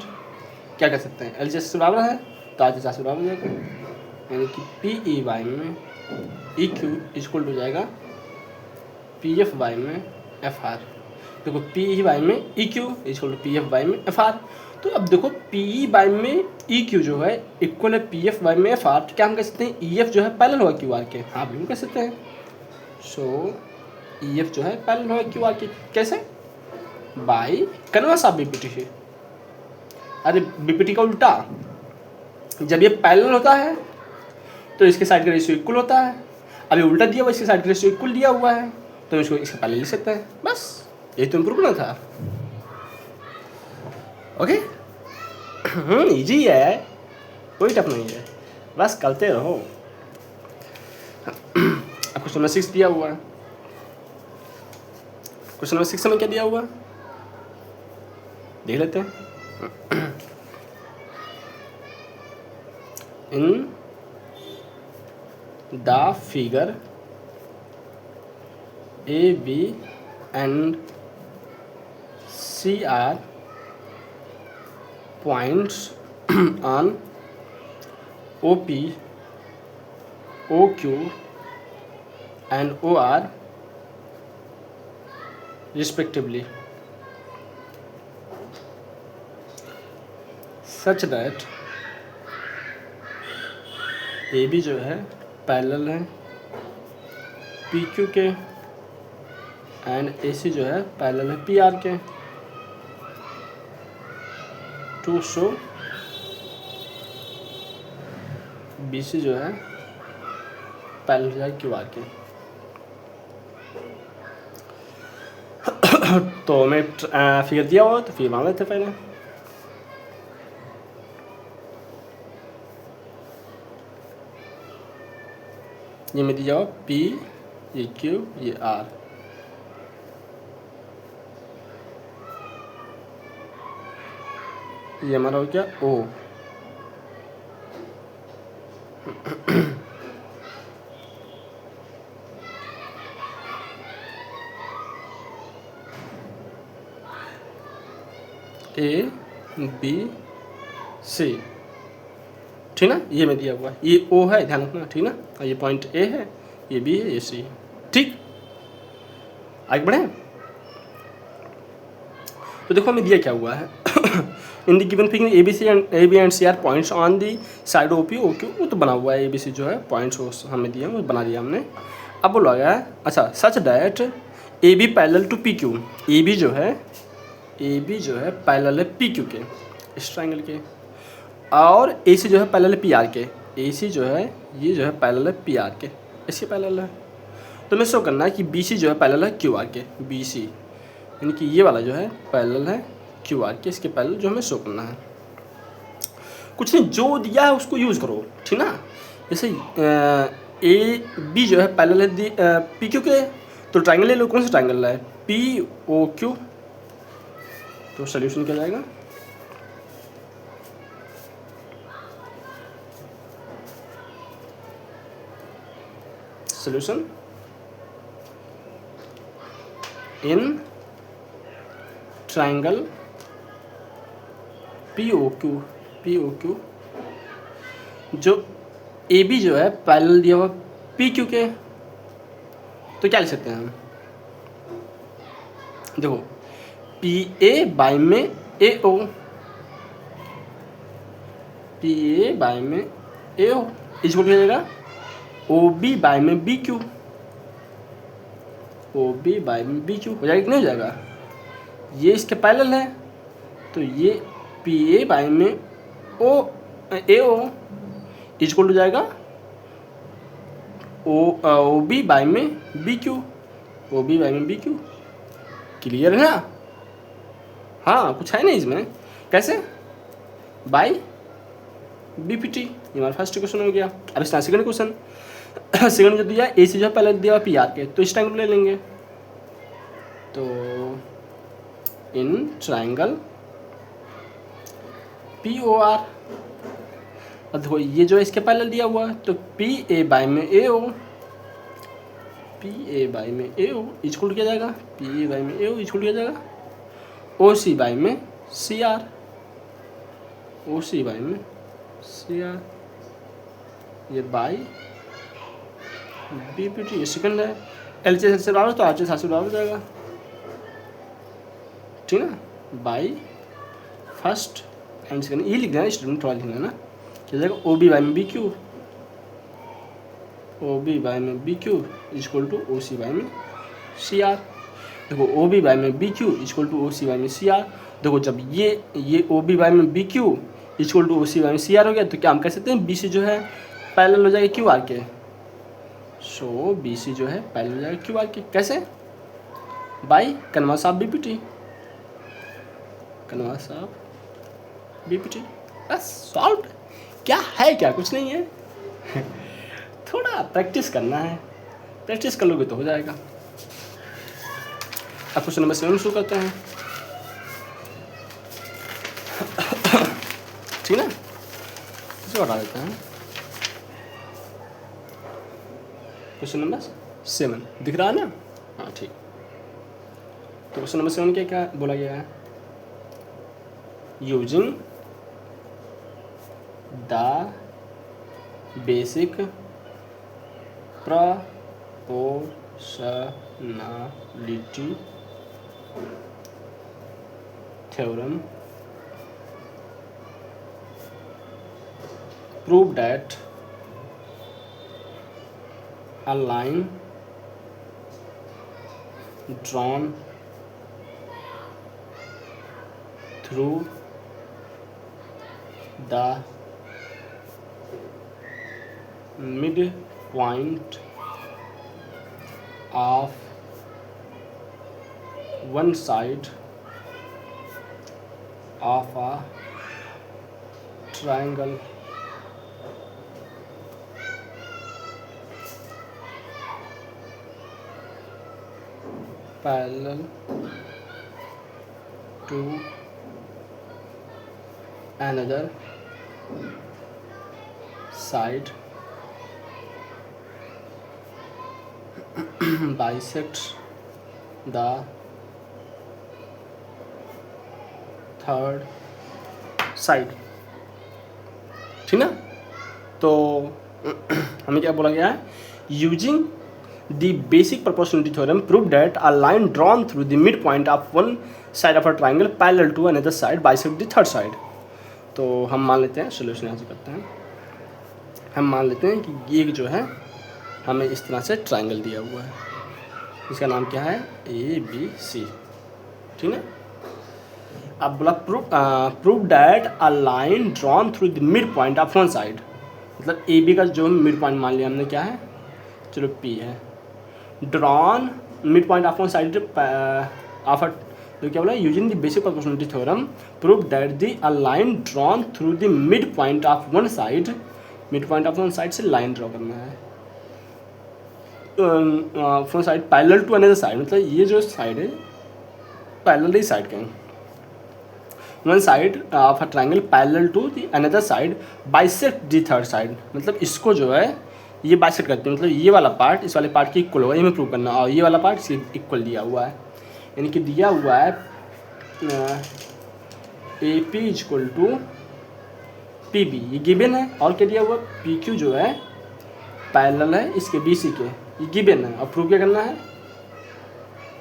क्या कर सकते हैं, एलजीएस से बराबर है तो एलजीएस से बराबर हो जाएगा, यानी कि पी ई वाई में ई क्यू इक्वल टू जाएगा पी एफ वाई में एफ आर। देखो पी ई वाई में E Q equal to P F by में एफ आर। तो अब देखो पी ई वाई में ई क्यू जो है इक्वल है पी एफ वाई में एफ आर, तो क्या हम कह सकते हैं ई एफ जो है पैरेलल होगा क्यू आर के, हाँ बिल्कुल कह सकते हैं। सो ई एफ जो है पैरेलल होगा क्यू आर के, कैसे, बाई कन्वर्स ऑफ बीपीटी। अरे बीपीटी का उल्टा, जब ये पैरेलल होता है तो इसके साइड का रेशियो इक्वल होता है, अभी उल्टा दिया हुआ इसके साइड का रेशियो इक्वल दिया हुआ है तो इसको इसके पहले लिख सकते हैं, बस यही तो इम्प्रूव करना था। ओके, इजी है, कोई टफ नहीं है, बस करते रहो। अब क्वेश्चन नंबर 6 दिया हुआ है, क्वेश्चन नंबर 6 में क्या दिया हुआ देख लेते हैं। In the figure A B and C are points on OP, OQ and OR respectively, such that AB जो है पैरेलल है PQ के एंड AC जो है पैरेलल है PR के, टू शो BC जो है पैरेलल है क्यू आर के। तो मैं फिगर दिया हुआ तो फिगर मान लेते पहले। ये मैं दिया हुआ P, ये Q, ये R। ये हमारा हो गया O। A B C, ठीक ना, ये मैं दिया हुआ है, ये O है, ध्यान रखना, ठीक ना। और ये पॉइंट A है, ये बी है, ये सी है। ठीक, आगे बढ़े। तो देखो हमें दिया क्या हुआ है in the given figure A B and C are points on the side O P O Q, वो तो बना हुआ है, ए बी सी जो है पॉइंट्स हमें दिए, वो बना दिया हमने। अब बोला गया है अच्छा such that A B parallel to P Q, A B जो है पैरेलल है पी क्यू के, इस ट्रायंगल के, और ए सी जो है पैरेलल है पी आर के, ए सी जो है ये जो है पैरेलल है पी आर के, इसके पैरेलल है। तो हमें शो करना है कि बी सी जो है पैरेलल है क्यू आर के, बी सी यानी कि ये वाला जो है पैरेलल है क्यू आर के, इसके पैरेलल जो हमें शो करना है। कुछ नहीं, जो दिया है उसको यूज़ करो, ठीक ना। जैसे ए बी जो है पैरेलल है पी क्यू के, तो ट्रायंगल ले लो, कौन सा ट्रायंगल है, पी ओ क्यू, तो सोल्यूशन क्या जाएगा, solution in triangle P O Q, जो ए बी जो है पैरेलल दिया हुआ पी क्यू के, तो क्या लिख सकते हैं हम, देखो पी ए बाय में ए ओ, पी ए बाय में ए ओ इसको क्या जाएगा, ओ बी बाय में B Q, O B by में बी क्यू हो जाएगा कि नहीं हो जाएगा, ये इसके पैरेलल है, तो ये पी ए बाय में ओ ए ओ इक्वल हो जाएगा ओ बी बाय में B Q, O B by में बी क्यू। क्लियर है ना, हाँ कुछ है नहीं इसमें, कैसे, बाय बी पी टी, ये हमारा फर्स्ट क्वेश्चन हो गया। अब इसका सेकंड क्वेश्चन, सेकंड जो दिया ए सी जो है पहले दिया पी आर के, तो इस ट्रायंगल ले लेंगे, तो in triangle P O R, अब देखो ये जो है इसके पैरेलल दिया हुआ है, तो पी ए बाय में ए ओ, पी ए बाय में ए ओ इक्वल किया जाएगा, पी ए बाय में ए ओ इक्वल किया जाएगा ओ सी बाय में C are, O C by में सी आर, ये बाय बी पी टी, ये सेकंड है, एल से बराबर तो आर से 7 से बराबर हो जाएगा, ठीक ना, बाय फर्स्ट एंड सेकंड, ये लिख देना स्टूडेंट, थोड़ा लिखना ना, क्या जाएगा ओ बी बाय में B Q, O B by में B Q equal to O C by में सी आर। देखो ओ बी बाय में B Q equal to O C by में सी आर, देखो जब ये ओ बी बाय में B Q equal to O C by में सी आर हो गया, तो क्या हम कह सकते हैं बी सी जो है पैरेलल हो जाएगा क्यू आर के, सो बी सी जो है पैरेलल हो जाएगा क्यू आर के, कैसे, by converse of B P T, converse of B P T, बस सॉल्व। क्या है, क्या कुछ नहीं है थोड़ा प्रैक्टिस करना है, प्रैक्टिस कर लोगे तो हो जाएगा। अब क्वेश्चन नंबर 7 शुरू करते हैं, ठीक ना, इसे हटा देते हैं। क्वेश्चन नंबर 7 दिख रहा है ना, हाँ ठीक। तो क्वेश्चन नंबर 7 क्या क्या बोला गया है, using the basic proportionality theorem prove that a line drawn through the midpoint of one side of a triangle parallel to another side bisects the third side, ठीक ना। तो हमें क्या बोला गया है, using the basic proportionality theorem proved that a line drawn through the midpoint of one side of a triangle parallel to another side bisect the third side. तो हम मान लेते हैं, सोल्यूशन यहाँ से करते हैं, हम मान लेते हैं कि ये जो है हमें इस तरह से ट्राइंगल दिया हुआ है, इसका नाम क्या है ABC, ठीक है। अब बोला prove that a line drawn through the mid point of one side, मतलब AB का जो मिड पॉइंट मान लिया हमने क्या है, चलो P है, drawn mid point of one side of तो क्या बोला, using the basic proportionality theorem prove that the a line drawn through the mid point of one side, mid point of one side से लाइन ड्रॉ करना है from side parallel to another side, मतलब ये जो साइड है पैरेलल ही साइड का, one side of a triangle parallel to the another side bisect the third side, मतलब इसको जो है ये बाइसेक्ट करते हैं, मतलब ये वाला पार्ट इस वाले पार्ट की इक्वल होगा, ये हमें प्रूव करना, और ये वाला पार्ट इसके इक्वल दिया हुआ है, यानी कि दिया हुआ है AP इक्वल टू PB, ये गिवन है, और क्या दिया हुआ PQ जो है पैरेलल है इसके BC के, ये गिवन है, और प्रूव क्या करना है,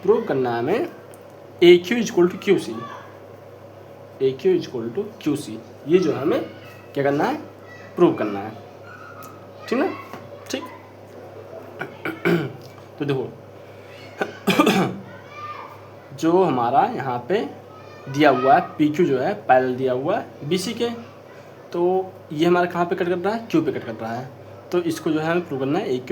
प्रूव करना है हमें AQ equal to QC, AQ equal to QC, ये जो हमें क्या करना है, प्रूव करना है, ठीक ना, ठीक। तो देखो जो हमारा यहाँ पे दिया हुआ है PQ जो है पैरेलल दिया हुआ है BC के, तो ये हमारा कहाँ पे कट कर रहा है, Q पे कट कर रहा है, तो इसको जो है हमें प्रूव करना है AQ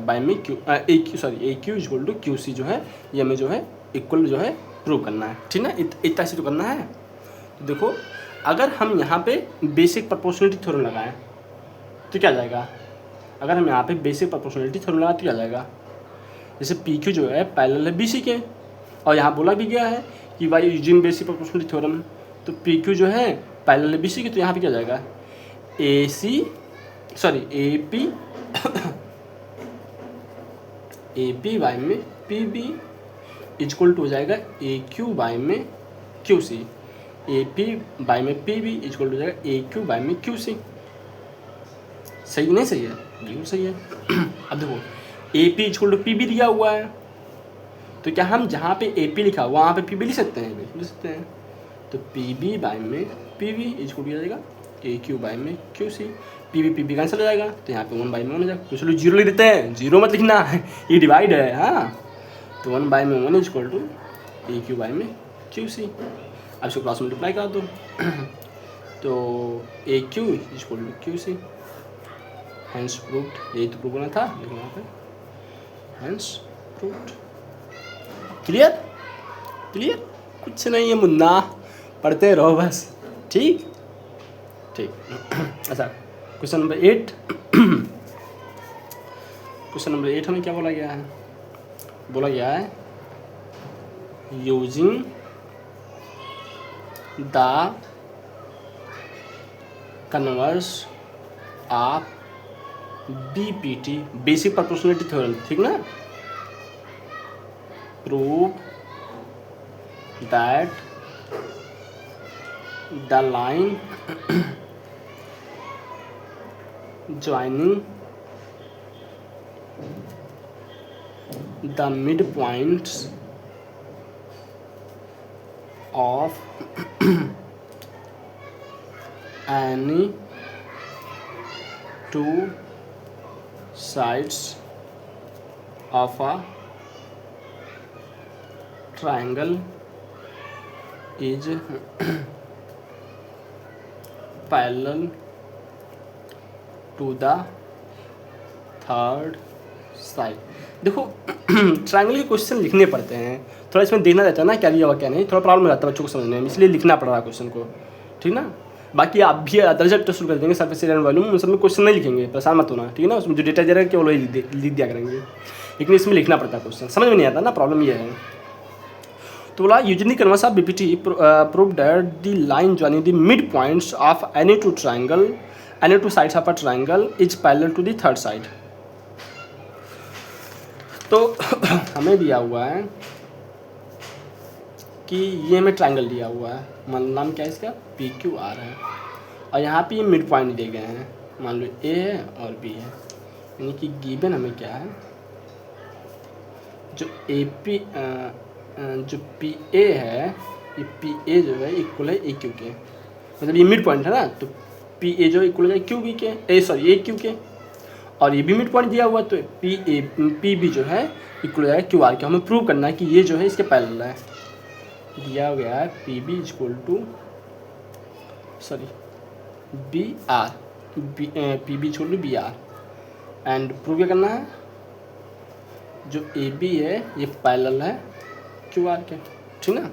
बाय में AQ इक्वल टू QC जो है ये हमें जो है इक्वल जो है प्रूव करना है, ठीक ना, इतना से तो करना है। तो देखो अगर हम यहाँ पे बेसिक प्रोपोर्शनलिटी थ्योरम लगाएं तो क्या जाएगा, अगर हम यहाँ पे बेसिक प्रोपोर्शनलिटी थ्योरम लगाएं तो क्या जाएगा, जैसे PQ जो है पैरेलल है BC के, और यहाँ बोला भी गया है कि भाई यूजिंग बेसिक प्रोपोर्शनलिटी थ्योरम, तो PQ जो है पैरेलल है BC के, तो यहाँ पे क्या जाएगा AP बाय में PB इक्वल टू हो जाएगा AQ बाय में QC, AP बाय में PB इक्वल टू हो जाएगा AQ बाय में QC, सही नहीं सही है, बिल्कुल सही है। अब देखो AP इक्वल टू PB दिया हुआ है, तो क्या हम जहाँ पे AP लिखा हुआ वहाँ पे PB लिख सकते हैं, लिख सकते हैं, तो PB बाय में PB इक्वल टू हो जाएगा AQ बाय में QC, PB कैंसिल हो जाएगा, तो यहाँ पे 1 बाय में 1 हो जाएगा, तो चलो जीरो लिख देते हैं, जीरो मत लिखना है, ये डिवाइड है, हाँ, तो 1 बाय में 1 इक्वल टू AQ बाय में QC, अब इसको क्रॉस मल्टीप्लाई करा दो, तो AQ equal to QC, hence proved, यही तो प्रूव करना था, देखो यहाँ पे हैंस प्रूव्ड, क्लियर क्लियर, कुछ नहीं है मुन्ना, पढ़ते रहो बस, ठीक ठीक। अच्छा क्वेश्चन नंबर 8, क्वेश्चन नंबर 8 हमें क्या बोला गया है, बोला गया है using the converse of BPT basic proportionality theorem, ठीक ना, prove that the line joining the midpoints of any two sides of a triangle is parallel to the third side. देखो ट्रायंगल के क्वेश्चन लिखने पड़ते हैं, थोड़ा इसमें देखना रहता है ना क्या दिया हुआ क्या नहीं, थोड़ा प्रॉब्लम हो जाता है बच्चों को समझने में, इसलिए लिखना पड़ रहा है क्वेश्चन को, ठीक ना। बाकी आप भी रिजल्ट शुरू कर देंगे सरफेस एरिया वॉल्यूम, उन सब में क्वेश्चन नहीं लिखेंगे, परेशान मत होना, ठीक है ना, उसमें जो डेटा दे रहा है केवल वही लिख दिया करेंगे, लेकिन इसमें लिखना पड़ता है क्वेश्चन, समझ में नहीं आता ना, प्रॉब्लम ये है। तो बोला usually converse of BPT prove that the line joining the mid points of any two sides of a triangle is parallel to the third side. तो हमें दिया हुआ है कि ये हमें ट्रायंगल दिया हुआ है, मान लो नाम क्या है इसका PQR है, और यहाँ पे ये मिड पॉइंट दिए गए हैं, मान लो A है और B है, यानी कि गिवन हमें क्या है जो ए पी जो पी ए है, ये पी ए जो है इक्वल है ए क्यू के, मतलब ये मिड पॉइंट है ना, तो पी ए जो इक्वल है क्यू बी के, ए क्यू के, और ये भी मिड पॉइंट दिया हुआ है, तो पी बी जो है इक्वल हो जाएगा क्यू आर के। हमें प्रूव करना है कि ये जो है इसके पैरेलल है। दिया गया है P B equal to B R, P B equal to B R, and prove क्या करना है, जो ए बी है ये पैरेलल है क्यू आर के, ठीक ना।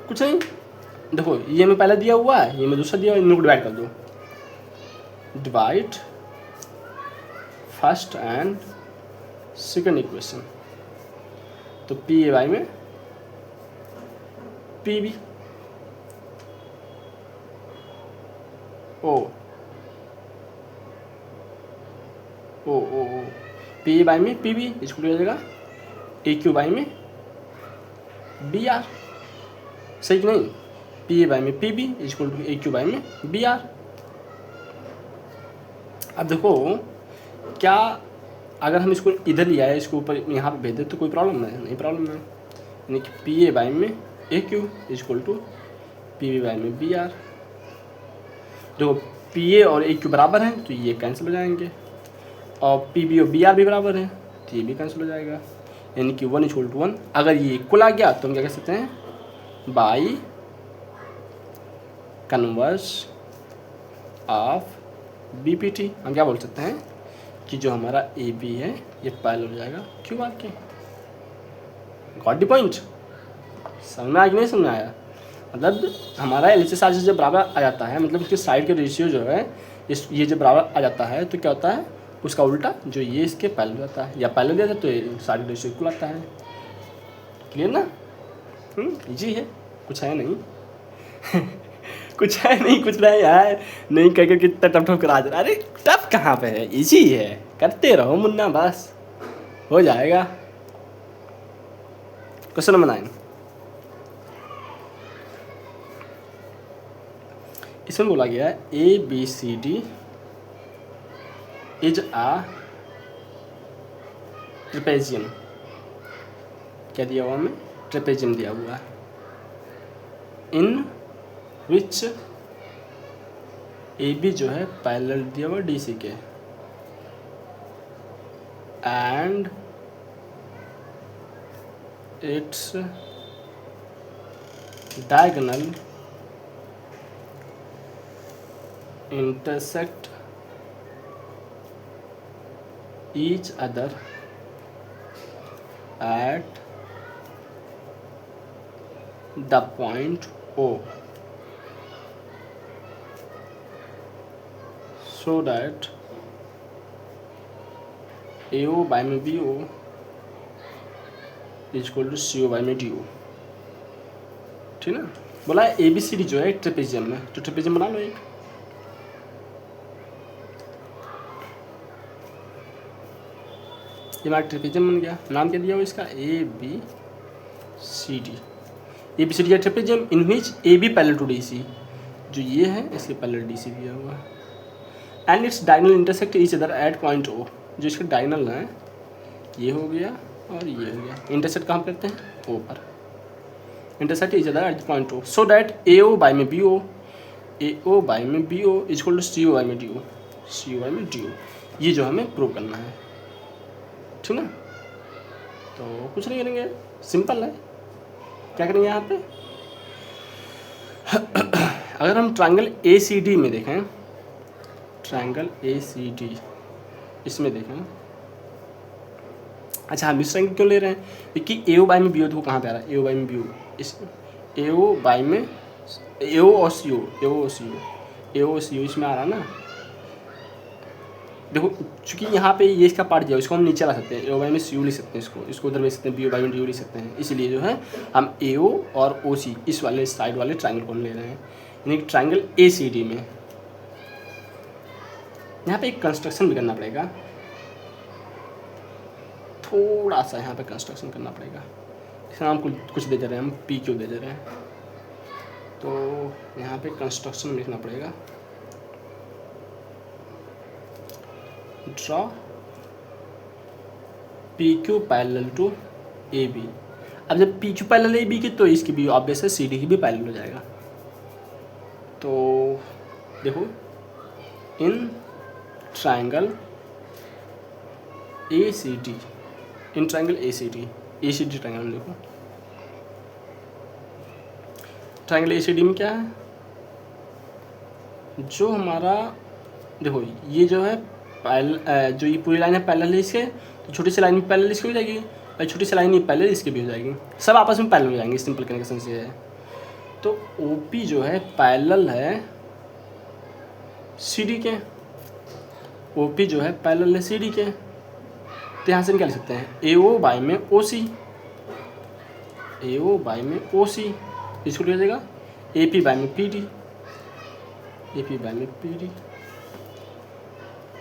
कुछ नहीं, देखो ये हमें पहले दिया हुआ है, ये मैं दूसरा दिया हुआ है, इनको डिवाइड कर दो, divide first and second equation, तो पी ए वाई में पी बी ओ ओ ओ ओ पी ए बाई में पी बी इसको हो जाएगा ए क्यू बाई में बी आर, सही कि नहीं। पी ए बाई में P B equal to A Q by में बी आर। अब देखो क्या, अगर हम इसको इधर लिया है, इसको ऊपर यहाँ पे भेज दे तो कोई प्रॉब्लम नहीं प्रॉब्लम है, यानी कि पी ए बाई में A Q equal to P B by में बी आर। देखो पी ए और ए क्यू बराबर हैं तो ये कैंसिल हो जाएंगे, और पी बी और बी आर भी बराबर है तो ये भी कैंसिल हो जाएगा, यानी कि 1 इक्वल टू 1। अगर ये इक्वल आ गया तो हम क्या कह सकते हैं, by converse of B P T, हम क्या बोल सकते हैं कि जो हमारा ए बी है ये पैरेलल हो जाएगा क्यू आर के। गॉट द पॉइंट, समझ में आया कि नहीं समझ में आया। मतलब हमारा एल एच एस आर जब बराबर आ जाता है, मतलब उसके साइड के रेशियो जो है ये जब बराबर आ जाता है तो क्या होता है, उसका उल्टा जो ये इसके पैरेलल जाता है, या पैरेलल जाता है तो ये साइड रेशियो इक्वल आता है। क्लियर ना, इजी है, कुछ है नहीं कुछ है नहीं, कुछ नहीं यार, नहीं कह कितना टफ टफ करा दे। अरे टफ कहाँ पे है, इजी है, करते रहो मुन्ना, बस हो जाएगा। क्वेश्चन नंबर 9, इसमें बोला गया है A B C D is a trapezium. क्या दिया हुआ हमें, ट्रेपेजियम दिया हुआ है, इन विच ए बी जो है पैरेलल दिया हुआ डी सी के, and its diagonal intersect each other at the point O, so that AO by में BO is equal to CO by में DO। ठीक ना, बोला ए बी सी डी जो है ट्रेपेजियम में, तो ट्रेपेजियम बना लो एक। ये हमारा ट्रेपेजियम बन गया, नाम क्या दिया हुआ इसका, A B C D. A B C D trapezium in which A B parallel to D C, जो ये है इसके पैरेलल डी सी दिया हुआ है, and its diagonal intersect each other at point O, जो इसके डायगोनल है ये हो गया और ये हो गया, इंटरसेक्ट कहाँ करते हैं, ओ पर, intersect each other at point O, so that A O by में B O, A O by में B O is equal to C O by में D O, C O by में डी ओ। ये जो हमें प्रूव करना है, ठीक ना। तो कुछ नहीं करेंगे, सिंपल है। क्या करेंगे यहाँ पे अगर हम ट्रायंगल ए सी डी में देखें, ट्रायंगल ए सी डी इसमें देखें, अच्छा हम इस ट्रायंगल क्यों ले रहे हैं, क्योंकि ए ओ बाई में बी ओ, देखो कहाँ पे आ रहा है, ए ओ बाई में बी ओ, इस ए ओ बाई में ए ओ और सी ओ, ए ओ और सी ओ, ए ओ और सी ओ इसमें आ रहा है ना। देखो चूँकि यहाँ पे ये इसका पार्ट दिया है, इसको हम नीचे ला सकते हैं, ए ओ बाई में सी ओ लिख सकते हैं, इसको उधर भेज सकते हैं, बी ओ बाई में डी ओ लिख सकते हैं। इसलिए जो है हम ए ओ और ओ सी इस वाले साइड वाले ट्रायंगल को ले रहे हैं, यानी कि ट्रायंगल ए सी डी में। यहाँ पे एक कंस्ट्रक्शन भी करना पड़ेगा, थोड़ा सा यहाँ पे कंस्ट्रक्शन करना पड़ेगा। इसका नाम कुछ दे रहे हैं हम, पी क्यू दे रहे हैं, तो यहाँ पे कंस्ट्रक्शन लिखना पड़ेगा। Draw P Q parallel to A B. अब जब P Q parallel A B की तो इसकी भी ऑब्वियस है सी डी की भी पैरेलल हो जाएगा। तो देखो in triangle A C D, in triangle A C D triangle में देखो ट्राइंगल ए सी डी में क्या है, जो हमारा देखो ये जो है जो ये पूरी लाइन है पैरेलल है इसके, तो छोटी सी लाइन में पैरेलल इसकी हो जाएगी, और छोटी सी लाइन में पैरेलल इसकी भी हो जाएगी, सब आपस में पैरेलल हो जाएंगे। सिंपल कनेक्शन से है। तो ओ पी जो है पैरेलल है सी डी के, ओ पी जो है पैरेलल है सी डी के। तो यहाँ से निकाल सकते हैं ए ओ बाई में O C, A O by में ओ सी इसको हो जाएगा ए पी बाई में P D, A P by में पी डी।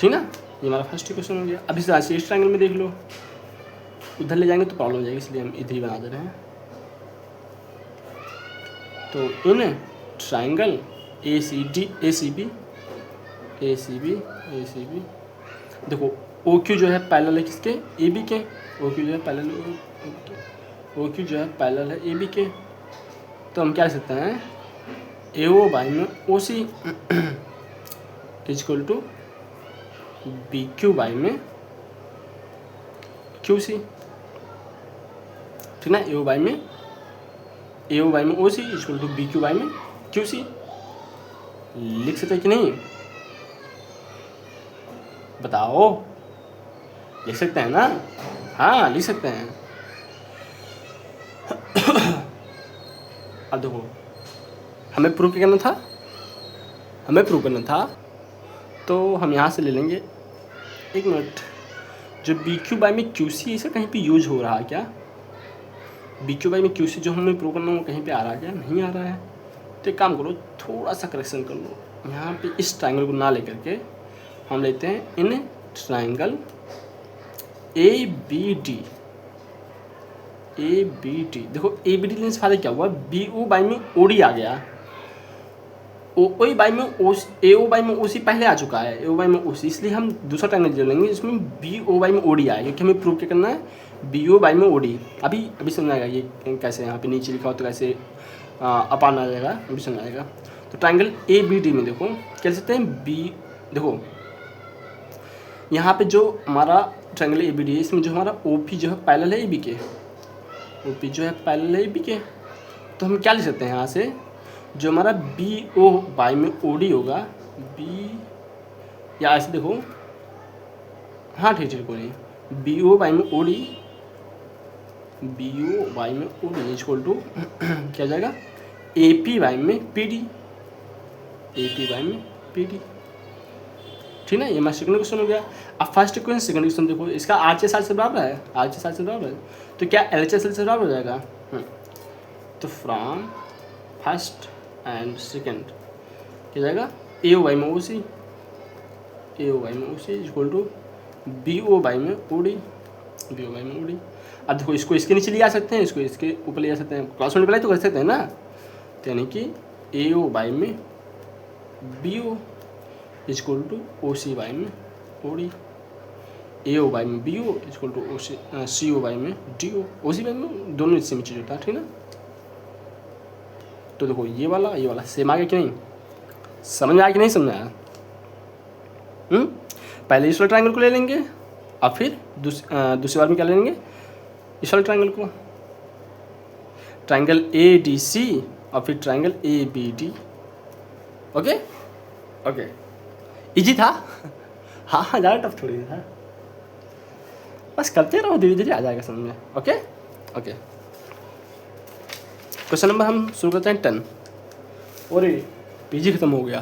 ठीक ना, ये हमारा फर्स्ट क्वेश्चन हो गया। अब इस तरह से इस ट्रायंगल में देख लो, उधर ले जाएंगे तो प्रॉब्लम हो जाएगी, इसलिए हम इधर ही बना दे रहे हैं। तो in triangle A C D A C B देखो ओ क्यू जो है पैरेलल है किसके, ए बी के, ओ क्यू जो है पैरेलल है ए बी के। तो हम क्या लिख सकते हैं ए ओ बाई में O C is equal to B Q by में क्यू सी। ठीक ना, ए ओ बाई में O C is equal to B Q by में क्यू सी। लिख सकते हैं कि नहीं, बताओ, लिख सकते हैं ना? हाँ लिख सकते हैं। अब देखो हमें प्रूव करना था, तो हम यहाँ से ले लेंगे, एक मिनट, जो बी क्यू बाई में क्यू सी इसे कहीं पे यूज हो रहा है क्या? बी क्यू बाई में क्यू सी जो हमें प्रूव करना है वो कहीं पे आ रहा है क्या? नहीं आ रहा है। तो एक काम करो, थोड़ा सा करेक्शन कर लो, यहाँ पे इस ट्रायंगल को ना लेकर के हम लेते हैं in triangle A B D. देखो ए बी डी लेने से फायदा क्या हुआ, बी ओ बाई में ओ डी आ गया, ओ बाई में ए ओ बाई में ओ सी पहले आ चुका है, ए ओ बाई में ओ सी, इसलिए हम दूसरा ट्रायंगल ले लेंगे जिसमें बी ओ बाई में ओ डी आए, क्योंकि हमें प्रूव क्या करना है, बी ओ बाई में ओ डी। अभी समझ आएगा ये कैसे, यहाँ पे नीचे लिखा हो तो कैसे अपान आ जाएगा, अभी समझ आएगा। तो ट्रायंगल ए बी डी में देखो कह सकते हैं बी, देखो यहाँ पे जो हमारा ट्रायंगल ए बी डी है, इसमें जो हमारा ओ पी जो है पैरेलल है ए बी के, ओ पी जो है पैरेलल है ए बी के। तो हम क्या लिख सकते हैं यहाँ से, जो हमारा बी ओ बाई में ओ डी होगा, बी या ऐसे देखो, हाँ ठीक कोई नहीं, बी ओ बाई में ओ डी, इक्वल टू क्या जाएगा ए पी बाई में पी डी, ठीक है। ये हमारा सेकंड क्वेश्चन हो गया। अब फर्स्ट क्वेश्चन सेकंड क्वेश्चन देखो, इसका आर से बराबर है, तो क्या एल एच एस एल से बराबर हो जाएगा? तो फ्रॉम फर्स्ट एंड सेकंड क्या जाएगा, ए ओ बाई में O C, equal to B O by में ओ डी, अब देखो इसको इसके नीचे ले आ सकते हैं, इसको इसके ऊपर ले आ सकते हैं, क्रॉस मल्टीप्लाई तो कर सकते हैं ना। तो यानी कि ए ओ बाई में B O equal to O C by में O D, A O by में B O equal to O C O by में डी ओ सी बाई में दोनों सेम चीज़ होता है, ठीक ना। तो देखो ये वाला सेम आ गया कि नहीं, समझ में आया कि नहीं समझ में आया? पहले इस वाले ट्रायंगल को ले लेंगे और फिर दूसरी बार में क्या ले लेंगे, इस वाले ट्रायंगल को, ट्रायंगल ए डी सी और फिर triangle A B D. Okay, easy था। हाँ ज़्यादा टफ थोड़ी था, बस करते रहो, धीरे धीरे आ जाएगा समझ में। ओके, क्वेश्चन नंबर हम शुरू करते हैं 10। और पीजी खत्म हो गया।